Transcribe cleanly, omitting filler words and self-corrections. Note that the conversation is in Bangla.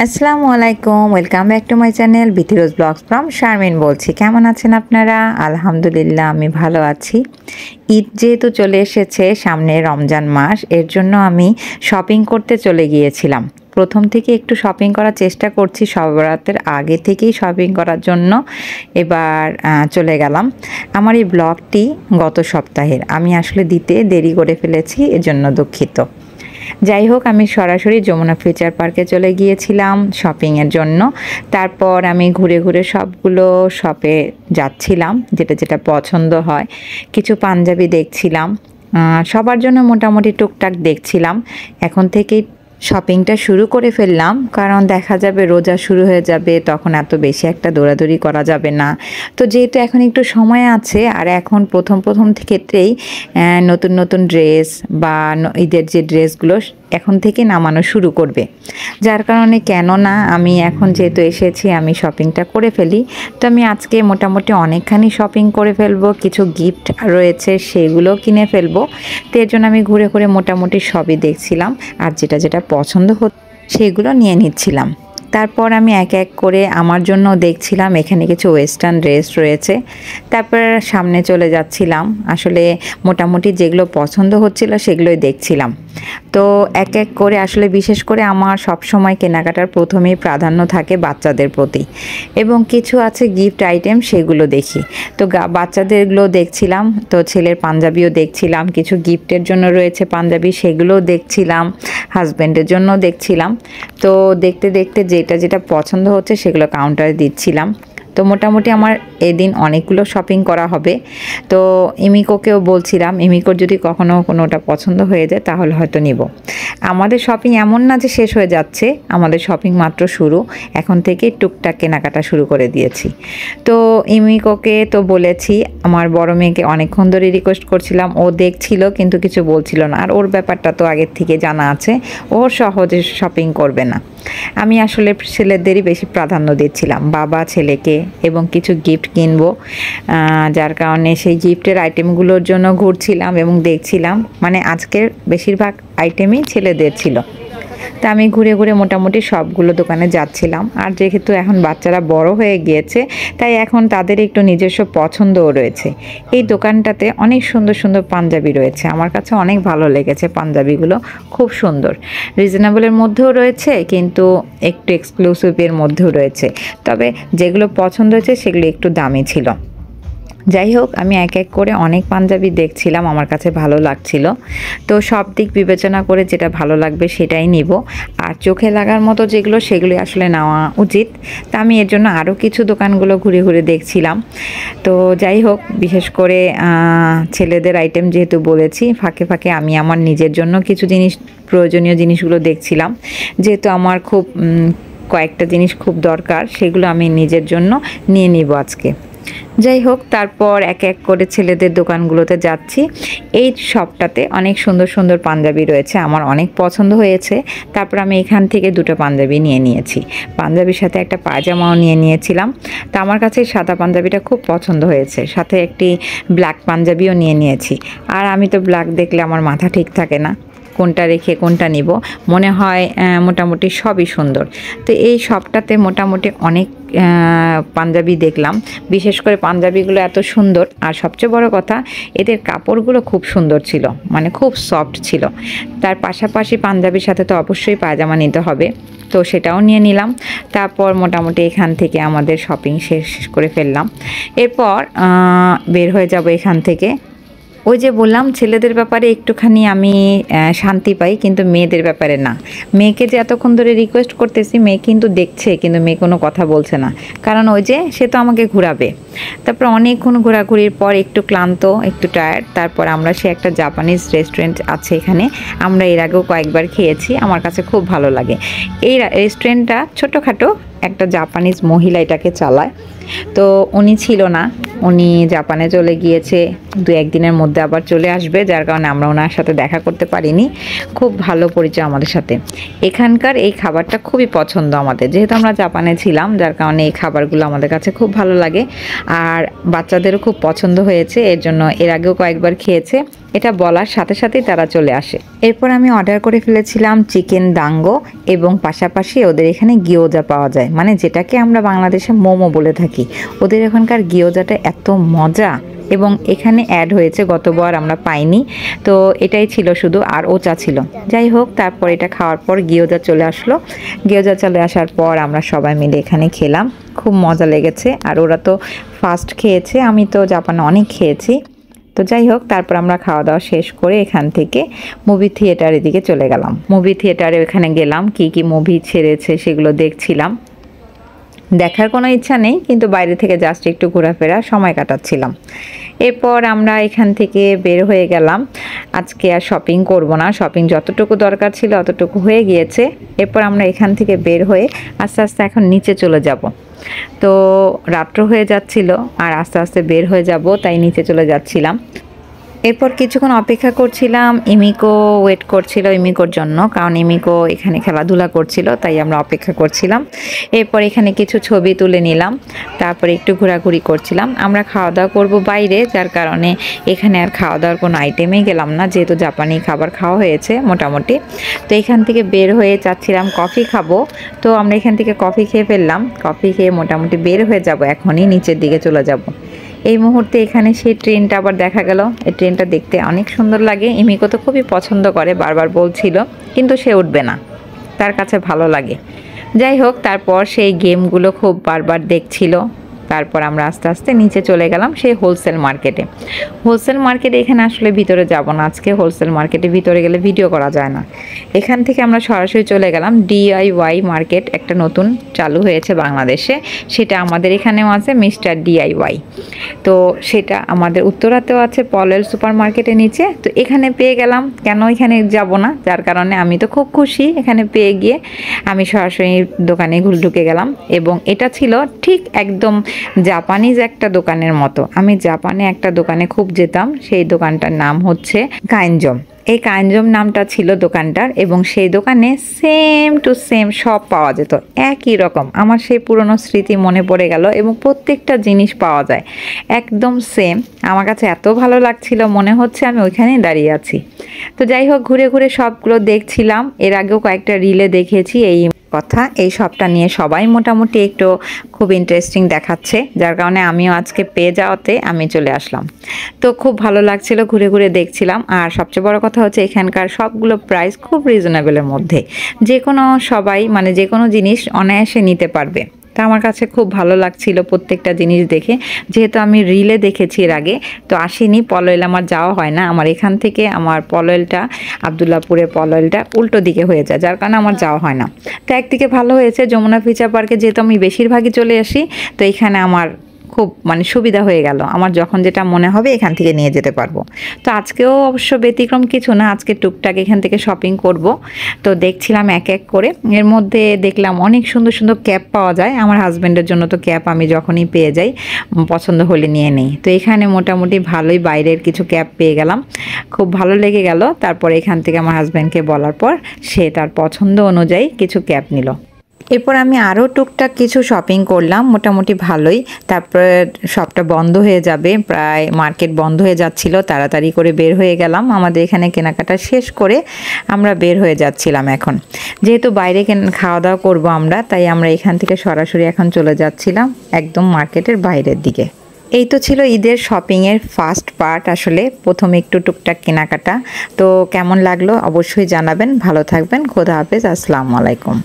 আসসালামু আলাইকুম, welcome back to my channel Bithirose vlogs from Sharmin বলছি। কেমন আছেন আপনারা? আলহামদুলিল্লাহ আমি ভালো আছি। ঈদ যেহেতু চলে এসেছে, সামনে রমজান মাস, এর জন্য আমি শপিং করতে চলে গিয়েছিলাম। প্রথম থেকে একটু শপিং করার চেষ্টা করছি, সব রাতের আগে থেকেই শপিং করার জন্য এবার চলে গেলাম। আমার এই ব্লগটি গত সপ্তাহের, আমি আসলে দিতে দেরি করে ফেলেছি, এজন্য দুঃখিত। যাই হোক, আমি সরাসরি যমুনা ফিউচার পার্কে চলে গিয়েছিলাম শপিংয়ের জন্য। তারপর আমি ঘুরে ঘুরে সবগুলো শপে যাচ্ছিলাম, যেটা যেটা পছন্দ হয়। কিছু পাঞ্জাবি দেখছিলাম, সবার জন্য মোটামুটি টুকটাক দেখছিলাম। এখন থেকেই শপিংটা শুরু করে ফেললাম, কারণ দেখা যাবে রোজা শুরু হয়ে যাবে, তখন এত বেশি একটা দৌড়াদৌড়ি করা যাবে না। তো যেহেতু এখন একটু সময় আছে, আর এখন প্রথম ক্ষেত্রেই নতুন নতুন ড্রেস বা ঈদের যে ড্রেসগুলো এখন থেকে নামানো শুরু করবে, যার কারণে কেন না আমি এখন যেহেতু এসেছি আমি শপিংটা করে ফেলি। তো আমি আজকে মোটামুটি অনেকখানি শপিং করে ফেলবো, কিছু গিফট রয়েছে সেগুলো কিনে ফেলবো। তো এর জন্য আমি ঘুরে ঘুরে মোটামুটি সবই দেখছিলাম, আর যেটা যেটা পছন্দ হতো সেগুলো নিয়ে নিচ্ছিলাম। তারপর আমি এক এক করে আমার জন্য দেখছিলাম, এখানে কিছু ওয়েস্টার্ন ড্রেস রয়েছে। তারপর সামনে চলে যাচ্ছিলাম, আসলে মোটামুটি যেগুলো পছন্দ হচ্ছিল সেগুলোই দেখছিলাম। তো এক এক করে আসলে বিশেষ করে আমার সব সময় কেনাকাটার প্রথমেই প্রাধান্য থাকে বাচ্চাদের প্রতি, এবং কিছু আছে গিফট আইটেম, সেগুলো দেখি। তো বাচ্চাদেরগুলো দেখছিলাম, তো ছেলের পাঞ্জাবিও দেখছিলাম, কিছু গিফটের জন্য রয়েছে পাঞ্জাবি, সেগুলোও দেখছিলাম, হাজব্যান্ডের জন্য দেখছিলাম। তো দেখতে দেখতে যেটা যেটা পছন্দ হচ্ছে সেগুলো কাউন্টারে দিচ্ছিলাম। তো মোটামুটি আমার এদিন অনেকগুলো শপিং করা হবে। তো ইমিকোকেও বলছিলাম, ইমিকোর যদি কখনো কোনোটা পছন্দ হয়ে যায় তাহলে হয়তো নিব। আমাদের শপিং এমন না যে শেষ হয়ে যাচ্ছে, আমাদের শপিং মাত্র শুরু, এখন থেকে টুকটাক কেনাকাটা শুরু করে দিয়েছি। তো ইমিকোকে তো বলেছি, আমার বড় মেয়েকে অনেকক্ষণ ধরে রিকোয়েস্ট করছিলাম, ও দেখছিল কিন্তু কিছু বলছিল না, আর ওর ব্যাপারটা তো আগের থেকে জানা আছে, ও সহজে শপিং করবে না। আমি আসলে ছেলেদেরই বেশি প্রাধান্য দিচ্ছিলাম, বাবা ছেলেকে, এবং কিছু গিফট কিনবো, যার কারণে সেই গিফটের আইটেমগুলোর জন্য ঘুরছিলাম এবং দেখছিলাম। মানে আজকের বেশিরভাগ আইটেমই ছেলেদের ছিল। তা আমি ঘুরে ঘুরে মোটামুটি সবগুলো দোকানে যাচ্ছিলাম। আর যেহেতু এখন বাচ্চারা বড় হয়ে গিয়েছে, তাই এখন তাদের একটু নিজস্ব পছন্দও রয়েছে। এই দোকানটাতে অনেক সুন্দর সুন্দর পাঞ্জাবি রয়েছে, আমার কাছে অনেক ভালো লেগেছে পাঞ্জাবিগুলো, খুব সুন্দর। রিজনেবলের মধ্যেও রয়েছে, কিন্তু একটু এক্সক্লুসিভের মধ্যেও রয়েছে, তবে যেগুলো পছন্দ হয়েছে সেগুলো একটু দামি ছিল। যাই হোক, আমি এক এক করে অনেক পাঞ্জাবি দেখছিলাম, আমার কাছে ভালো লাগছিল। তো সব দিক বিবেচনা করে যেটা ভালো লাগবে সেটাই নিব, আর চোখে লাগার মতো যেগুলো সেগুলো আসলে নেওয়া উচিত। তা আমি এর জন্য আরও কিছু দোকানগুলো ঘুরে ঘুরে দেখছিলাম। তো যাই হোক, বিশেষ করে ছেলেদের আইটেম যেহেতু বলেছি, ফাঁকে ফাঁকে আমি আমার নিজের জন্য কিছু জিনিস, প্রয়োজনীয় জিনিসগুলো দেখছিলাম, যেহেতু আমার খুব কয়েকটা জিনিস খুব দরকার, সেগুলো আমি নিজের জন্য নিয়ে নিব আজকে। যাই হোক, তারপর এক এক করে ছেলেদের দোকানগুলোতে যাচ্ছি। এই শপটাতে অনেক সুন্দর সুন্দর পাঞ্জাবি রয়েছে, আমার অনেক পছন্দ হয়েছে। তারপর আমি এখান থেকে দুটো পাঞ্জাবি নিয়ে নিয়েছি, পাঞ্জাবির সাথে একটা পায়জামাও নিয়ে নিয়েছিলাম। তা আমার কাছে সাদা পাঞ্জাবিটা খুব পছন্দ হয়েছে, সাথে একটি ব্ল্যাক পাঞ্জাবিও নিয়ে নিয়েছি। আর আমি তো ব্ল্যাক দেখলে আমার মাথা ঠিক থাকে না, কোনটা রেখে কোনটা নিব, মনে হয় মোটামুটি সবই সুন্দর। তো এই শপটাতে মোটামুটি অনেক পাঞ্জাবি দেখলাম, বিশেষ করে পাঞ্জাবিগুলো এত সুন্দর, আর সবচেয়ে বড় কথা এদের কাপড়গুলো খুব সুন্দর ছিল, মানে খুব সফট ছিল। তার পাশাপাশি পাঞ্জাবির সাথে তো অবশ্যই পায়জামা নিতে হবে, তো সেটাও নিয়ে নিলাম। তারপর মোটামুটি এখান থেকে আমাদের শপিং শেষ করে ফেললাম। এরপর বের হয়ে যাব এখান থেকে। ওই যে বললাম, ছেলেদের ব্যাপারে একটুখানি আমি শান্তি পাই, কিন্তু মেয়েদের ব্যাপারে না। মেয়েকে যে এতক্ষণ ধরে রিকোয়েস্ট করতেছি, মেয়ে কিন্তু দেখছে, কিন্তু মেয়ে কোনো কথা বলছে না, কারণ ওই যে সে তো আমাকে ঘোরাবে। তারপর অনেকক্ষণ ঘোরাঘুরির পর একটু ক্লান্ত, একটু টায়ার্ড, তারপর আমরা সে একটা জাপানিজ রেস্টুরেন্ট আছে এখানে, আমরা এর আগেও কয়েকবার খেয়েছি, আমার কাছে খুব ভালো লাগে। এই রেস্টুরেন্টটা ছোটোখাটো, একটা জাপানিজ মহিলা এটাকে চালায়। তো উনি ছিল না, উনি জাপানে চলে গিয়েছে, 2-1 দিনের মধ্যে আবার চলে আসবে, যার কারণে আমরা ওনার সাথে দেখা করতে পারিনি। খুব ভালো পরিচয় আমাদের সাথে। এখানকার এই খাবারটা খুবই পছন্দ আমাদের, যেহেতু আমরা জাপানে ছিলাম, যার কারণে এই খাবারগুলো আমাদের কাছে খুব ভালো লাগে আর বাচ্চাদেরও খুব পছন্দ হয়েছে, এর জন্য এর আগেও কয়েকবার খেয়েছে। এটা বলার সাথে সাথেই তারা চলে আসে। এরপর আমি অর্ডার করে ফেলেছিলাম চিকেন দাঙ্গো এবং পাশাপাশি ওদের এখানে গিয়োজা পাওয়া যায়, মানে যেটাকে আমরা বাংলাদেশে মোমো বলে থাকি। ওদের এখানকার গিয়োজাটা এত মজা এবং এখানে অ্যাড হয়েছে, গতবার আমরা পাইনি, তো এটাই ছিল শুধু, আর ওচা ছিল। যাই হোক, তারপর এটা খাওয়ার পর গিয়োজা চলে আসলো। গিয়োজা চলে আসার পর আমরা সবাই মিলে এখানে খেলাম, খুব মজা লেগেছে। আর ওরা তো ফার্স্ট খেয়েছে, আমি তো জাপানে অনেক খেয়েছি। তো যাই হোক, তারপর আমরা খাওয়া দাওয়া শেষ করে এখান থেকে মুভি থিয়েটারের দিকে চলে গেলাম। মুভি থিয়েটারে ওখানে গেলাম, কি কি মুভি ছেড়েছে সেগুলো দেখছিলাম। দেখার কোনো ইচ্ছা নেই, কিন্তু বাইরে থেকে জাস্ট একটু ঘোরাফেরা, সময় কাটাচ্ছিলাম। এরপর আমরা এখান থেকে বের হয়ে গেলাম। আজকে আর শপিং করব না, শপিং যতটুকু দরকার ছিল অতটুকু হয়ে গিয়েছে। এরপর আমরা এখান থেকে বের হয়ে আস্তে আস্তে এখন নিচে চলে যাব। তো রাত্র হয়ে যাচ্ছিল আর আস্তে আস্তে বের হয়ে যাব, তাই নিচে চলে যাচ্ছিলাম। এরপর কিছুক্ষণ অপেক্ষা করছিলাম, ইমিকো ওয়েট করছিল ইমিকোর জন্য, কারণ ইমিকো এখানে খেলাধুলা করছিল, তাই আমরা অপেক্ষা করছিলাম। এরপর এখানে কিছু ছবি তুলে নিলাম, তারপরে একটু ঘোরাঘুরি করছিলাম। আমরা খাওয়া দাওয়া করব বাইরে, যার কারণে এখানে আর খাওয়া দাওয়ার কোনো আইটেমেই গেলাম না, যেহেতু জাপানি খাবার খাওয়া হয়েছে মোটামুটি। তো এখান থেকে বের হয়ে চাচ্ছিলাম কফি খাবো, তো আমরা এখান থেকে কফি খেয়ে ফেললাম। কফি খেয়ে মোটামুটি বের হয়ে যাব, এখনই নিচের দিকে চলে যাব। এই মুহূর্তে এখানে সেই ট্রেনটা আবার দেখা গেল। এই ট্রেনটা দেখতে অনেক সুন্দর লাগে, ইমিকো তো খুবই পছন্দ করে, বারবার বলছিল, কিন্তু সে উঠবে না, তার কাছে ভালো লাগে। যাই হোক, তারপর সেই গেমগুলো খুব বারবার দেখছিল। তারপর আমরা আস্তে আস্তে নিচে চলে গেলাম সেই হোলসেল মার্কেটে। হোলসেল মার্কেটে এখানে আসলে ভিতরে যাব না আজকে, হোলসেল মার্কেটে ভিতরে গেলে ভিডিও করা যায় না। এখান থেকে আমরা সরাসরি চলে গেলাম ডিআইওয়াই মার্কেট, একটা নতুন চালু হয়েছে বাংলাদেশে, সেটা আমাদের এখানেও আছে, মিস্টার ডিআইওয়াই। তো সেটা আমাদের উত্তরাতেও আছে, পলয়েল সুপার মার্কেটের নিচে। তো এখানে পেয়ে গেলাম, কেন এখানে যাব না, যার কারণে আমি তো খুব খুশি এখানে পেয়ে গিয়ে। আমি সরাসরি দোকানে ঢুকে গেলাম এবং এটা ছিল ঠিক একদম জাপানিজ একটা দোকানের মতো। আমি জাপানে একটা দোকানে খুব যেতাম, সেই দোকানটার নাম হচ্ছে কাইনজম। এই কাইনজম নামটা ছিল দোকানটার, এবং সেই দোকানে সেম টু সেম সব পাওয়া যেত, একই রকম। আমার সেই পুরনো স্মৃতি মনে পড়ে গেল, এবং প্রত্যেকটা জিনিস পাওয়া যায় একদম সেম। আমার কাছে এত ভালো লাগছিল, মনে হচ্ছে আমি ওইখানেই দাঁড়িয়ে আছি। তো যাই হোক, ঘুরে ঘুরে সবগুলো দেখছিলাম। এর আগেও কয়েকটা রিলে দেখেছি এই কথা, এই শপটা নিয়ে সবাই মোটামুটি একটু খুব ইন্টারেস্টিং দেখাচ্ছে, যার কারণে আমিও আজকে পেয়ে যাওয়াতে আমি চলে আসলাম। তো খুব ভালো লাগছিল, ঘুরে ঘুরে দেখছিলাম। আর সবচেয়ে বড় কথা হচ্ছে এখানকার সবগুলো প্রাইস খুব রিজনেবলের মধ্যে, যে কোনো সবাই মানে যে কোনো জিনিস অনায়াসে নিতে পারবে। তা আমার কাছে খুব ভালো লাগছিল প্রত্যেকটা জিনিস দেখে, যেহেতু আমি রিলে দেখেছি এর আগে, তো আসিনি। পলয়েল আমার যাওয়া হয় না, আমার এখান থেকে আমার পলয়েলটা, আবদুল্লাপুরের পলয়েলটা উল্টো দিকে হয়ে যায়, যার কারণে আমার যাওয়া হয় না। তো একদিকে ভালো হয়েছে, যমুনা ফিচার পার্কে যেহেতু আমি বেশিরভাগই চলে আসি, তো এখানে আমার খুব মানে সুবিধা হয়ে গেল, আমার যখন যেটা মনে হবে এখান থেকে নিয়ে যেতে পারবো। তো আজকেও অবশ্য ব্যতিক্রম কিছু না, আজকে টুকটাক এখান থেকে শপিং করব। তো দেখছিলাম এক এক করে, এর মধ্যে দেখলাম অনেক সুন্দর সুন্দর ক্যাপ পাওয়া যায়। আমার হাজব্যান্ডের জন্য তো ক্যাপ আমি যখনই পেয়ে যাই, পছন্দ হলে নিয়ে নিই। তো এখানে মোটামুটি ভালোই বাইরের কিছু ক্যাপ পেয়ে গেলাম, খুব ভালো লেগে গেল। তারপর এখান থেকে আমার হাজব্যান্ডকে বলার পর সে তার পছন্দ অনুযায়ী কিছু ক্যাপ নিল। এরপর আমি আরও টুকটাক কিছু শপিং করলাম, মোটামুটি ভালোই। তারপরে শপটা বন্ধ হয়ে যাবে, প্রায় মার্কেট বন্ধ হয়ে যাচ্ছিল, তাড়াতাড়ি করে বের হয়ে গেলাম। আমাদের এখানে কেনাকাটা শেষ করে আমরা বের হয়ে যাচ্ছিলাম। এখন যেহেতু বাইরে খাওয়া দাওয়া করবো আমরা, তাই আমরা এখান থেকে সরাসরি এখন চলে যাচ্ছিলাম একদম মার্কেটের বাইরের দিকে। এই তো ছিল ঈদের শপিংয়ের ফার্স্ট পার্ট, আসলে প্রথমে একটু টুকটাক কেনাকাটা। তো কেমন লাগলো অবশ্যই জানাবেন, ভালো থাকবেন, খোদা হাফেজ, আসসালামু আলাইকুম।